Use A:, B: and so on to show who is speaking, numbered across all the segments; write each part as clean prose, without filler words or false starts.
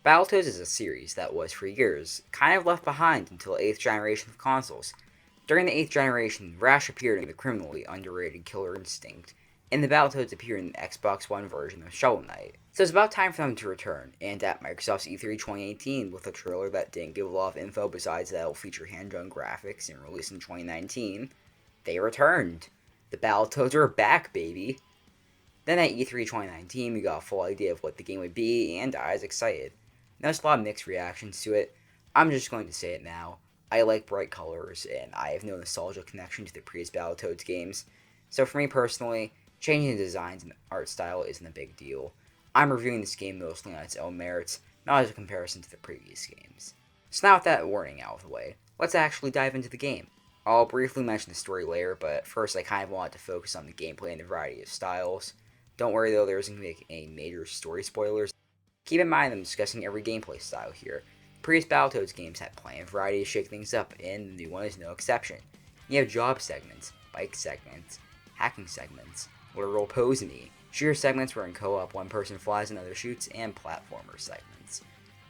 A: Battletoads is a series that was, for years, kind of left behind until the 8th generation of consoles. During the 8th generation, Rash appeared in the criminally underrated Killer Instinct, and the Battletoads appeared in the Xbox One version of Shovel Knight. So it's about time for them to return, and at Microsoft's E3 2018, with a trailer that didn't give a lot of info besides that it'll feature hand-drawn graphics and release in 2019, they returned. The Battletoads are back, baby! Then at E3 2019, we got a full idea of what the game would be, and I was excited. Noticed a lot of mixed reactions to it. I'm just going to say it now. I like bright colors, and I have no nostalgia connection to the previous Battletoads games. So for me personally, changing the designs and art style isn't a big deal. I'm reviewing this game mostly on its own merits, not as a comparison to the previous games. So now with that warning out of the way, let's actually dive into the game. I'll briefly mention the story later, but first I kind of wanted to focus on the gameplay and the variety of styles. Don't worry though, there isn't going to be any major story spoilers. Keep in mind I'm discussing every gameplay style here. Previous Battletoads games had plenty of variety to shake things up, and the new one is no exception. You have job segments, bike segments, hacking segments, literal pose-me, shooter segments where in co-op one person flies and another shoots, and platformer segments.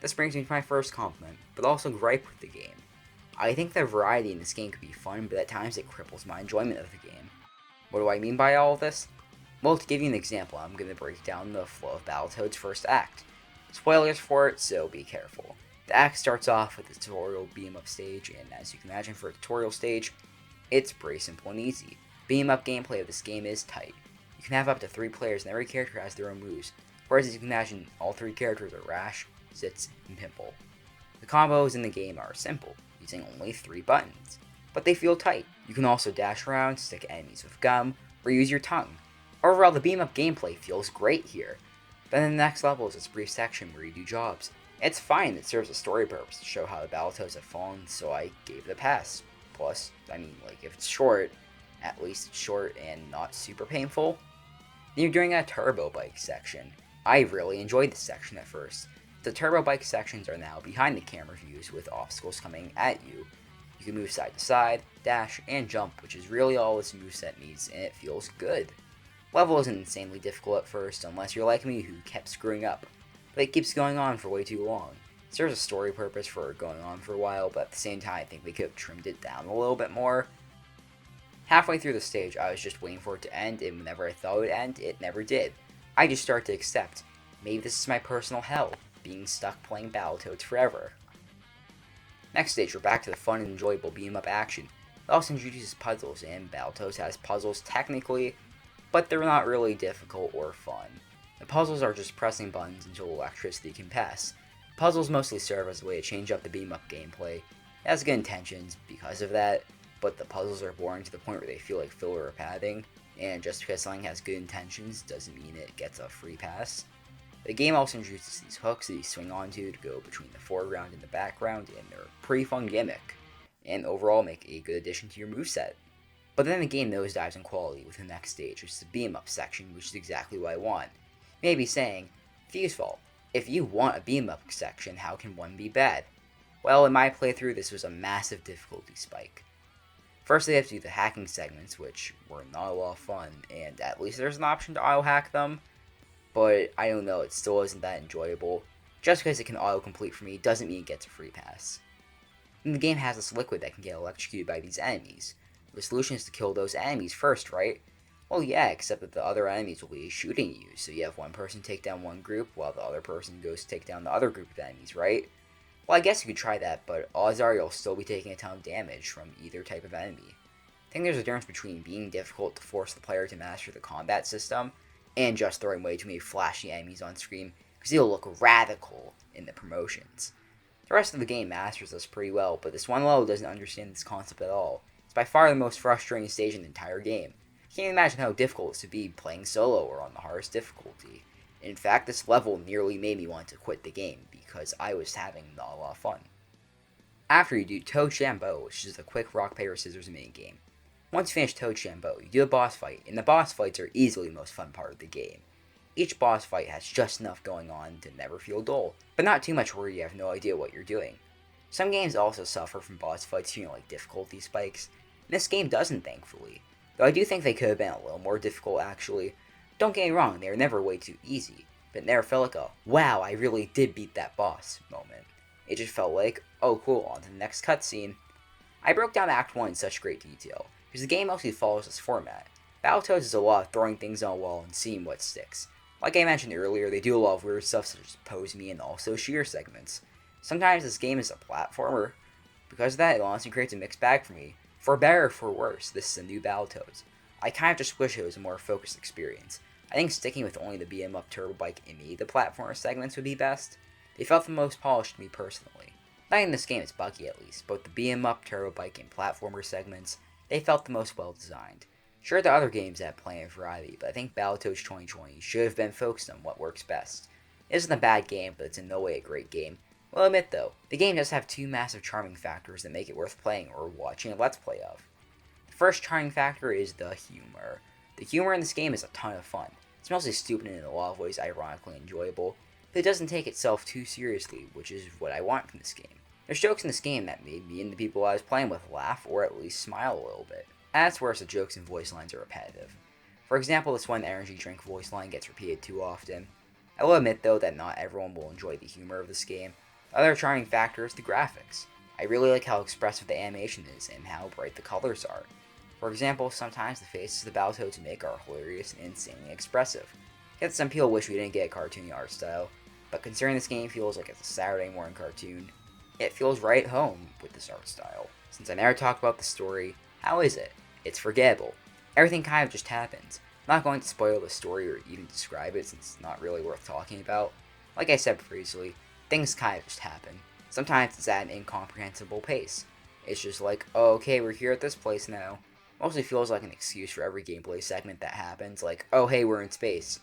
A: This brings me to my first compliment, but also gripe with the game. I think the variety in this game could be fun, but at times it cripples my enjoyment of the game. What do I mean by all of this? Well, to give you an example, I'm going to break down the flow of Battletoads' first act. Spoilers for it, so be careful. The act starts off with the tutorial beam-up stage, and as you can imagine for a tutorial stage, it's pretty simple and easy. Beam-up gameplay of this game is tight. You can have up to 3 players, and every character has their own moves, whereas as you can imagine, all 3 characters are Rash, Sits, and Pimple. The combos in the game are simple, using only 3 buttons, but they feel tight. You can also dash around, stick enemies with gum, or use your tongue. Overall, the beam-up gameplay feels great here. Then the next level is this brief section where you do jobs. It's fine, it serves a story purpose to show how the Battletoads have fallen, so I gave it a pass. Plus, if it's short, at least it's short and not super painful. Then you're doing a turbo bike section. I really enjoyed this section at first. The turbo bike sections are now behind the camera views with obstacles coming at you. You can move side to side, dash, and jump, which is really all this moveset needs, and it feels good. Level isn't insanely difficult at first, unless you're like me who kept screwing up, but it keeps going on for way too long. It serves a story purpose for going on for a while, but at the same time I think they could have trimmed it down a little bit more. Halfway through the stage, I was just waiting for it to end, and whenever I thought it would end, it never did. I just started to accept, maybe this is my personal hell, being stuck playing Battletoads forever. Next stage, we're back to the fun and enjoyable beam-up action. It also introduces puzzles, and Battletoads has puzzles technically, but they're not really difficult or fun. The puzzles are just pressing buttons until electricity can pass. Puzzles mostly serve as a way to change up the beam-up gameplay. It has good intentions because of that, but the puzzles are boring to the point where they feel like filler or padding, and just because something has good intentions doesn't mean it gets a free pass. The game also introduces these hooks that you swing onto to go between the foreground and the background, and they're a pretty fun gimmick, and overall make a good addition to your moveset. But then the game nosedives in quality with the next stage, which is the beam-up section, which is exactly what I want. Maybe saying, FuseFall, if you want a beam-up section, how can one be bad? Well, in my playthrough, this was a massive difficulty spike. First, they have to do the hacking segments, which were not a lot of fun, and at least there's an option to auto-hack them, but I don't know, it still isn't that enjoyable. Just because it can auto-complete for me doesn't mean it gets a free pass. And the game has this liquid that can get electrocuted by these enemies. The solution is to kill those enemies first, right? Well, yeah, except that the other enemies will be shooting you, so you have one person take down one group, while the other person goes to take down the other group of enemies, right? Well, I guess you could try that, but odds are you'll still be taking a ton of damage from either type of enemy. I think there's a difference between being difficult to force the player to master the combat system, and just throwing way too many flashy enemies on screen, because it'll look radical in the promotions. The rest of the game masters this pretty well, but this one level doesn't understand this concept at all. It's by far the most frustrating stage in the entire game. I can't imagine how difficult it is to be playing solo or on the hardest difficulty. In fact, this level nearly made me want to quit the game, because I was having not a lot of fun. After you do Toad Shambo, which is a quick rock, paper, scissors minigame. Once you finish Toad Shambo, you do a boss fight, and the boss fights are easily the most fun part of the game. Each boss fight has just enough going on to never feel dull, but not too much where you have no idea what you're doing. Some games also suffer from boss fights feeling like difficulty spikes, and this game doesn't, thankfully. Though I do think they could have been a little more difficult, actually. Don't get me wrong, they are never way too easy. but it never felt like a, wow, I really did beat that boss moment. It just felt like, oh cool, on to the next cutscene. I broke down Act 1 in such great detail, because the game mostly follows this format. Battletoads is a lot of throwing things on a wall and seeing what sticks. Like I mentioned earlier, they do a lot of weird stuff such as pose me and also sheer segments. Sometimes this game is a platformer. Because of that, it honestly creates a mixed bag for me. For better or for worse, this is a new Battletoads. I kind of just wish it was a more focused experience. I think sticking with only the beat 'em up turbo bike and the platformer segments would be best. They felt the most polished to me personally. I think this game is buggy at least, both the beat 'em up turbo bike and platformer segments, they felt the most well designed. Sure, the other games have plenty of variety, but I think Battletoads 2020 should have been focused on what works best. It isn't a bad game, but it's in no way a great game. Well, I'll admit though, the game does have two massive charming factors that make it worth playing or watching a Let's Play of. The first charming factor is the humor. The humor in this game is a ton of fun. It's mostly stupid and in a lot of ways ironically enjoyable, but it doesn't take itself too seriously, which is what I want from this game. There's jokes in this game that made me and the people I was playing with laugh or at least smile a little bit. That's where the jokes and voice lines are repetitive. For example, this one energy drink voice line gets repeated too often. I will admit though that not everyone will enjoy the humor of this game. The other charming factor is the graphics. I really like how expressive the animation is and how bright the colors are. For example, sometimes the faces the Battletoads make are hilarious and insanely expressive. Yet some people wish we didn't get a cartoony art style, but considering this game feels like it's a Saturday morning cartoon, it feels right at home with this art style. Since I never talk about the story, how is it? It's forgettable. Everything kind of just happens. I'm not going to spoil the story or even describe it since it's not really worth talking about. Like I said previously, things kind of just happen. Sometimes it's at an incomprehensible pace. It's just like, oh, okay, we're here at this place now. Mostly feels like an excuse for every gameplay segment that happens, like, oh hey, we're in space.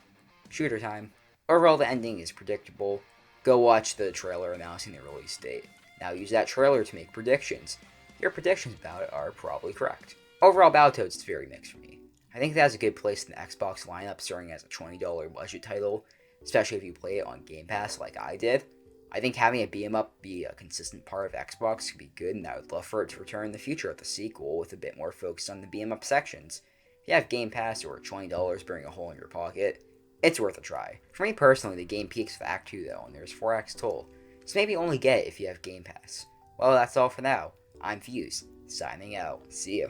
A: Shooter time. Overall, the ending is predictable. Go watch the trailer announcing the release date. Now use that trailer to make predictions. Your predictions about it are probably correct. Overall, Battletoads is very mixed for me. I think it has a good place in the Xbox lineup starting as a $20 budget title, especially if you play it on Game Pass like I did. I think having a beat 'em up be a consistent part of Xbox could be good, and I would love for it to return in the future with a sequel with a bit more focus on the beat 'em up sections. If you have Game Pass or $20 burning a hole in your pocket, it's worth a try. For me personally, the game peaks with Act 2 though, and there's 4 acts total, so maybe only get it if you have Game Pass. Well, that's all for now. I'm Fuse, signing out. See ya.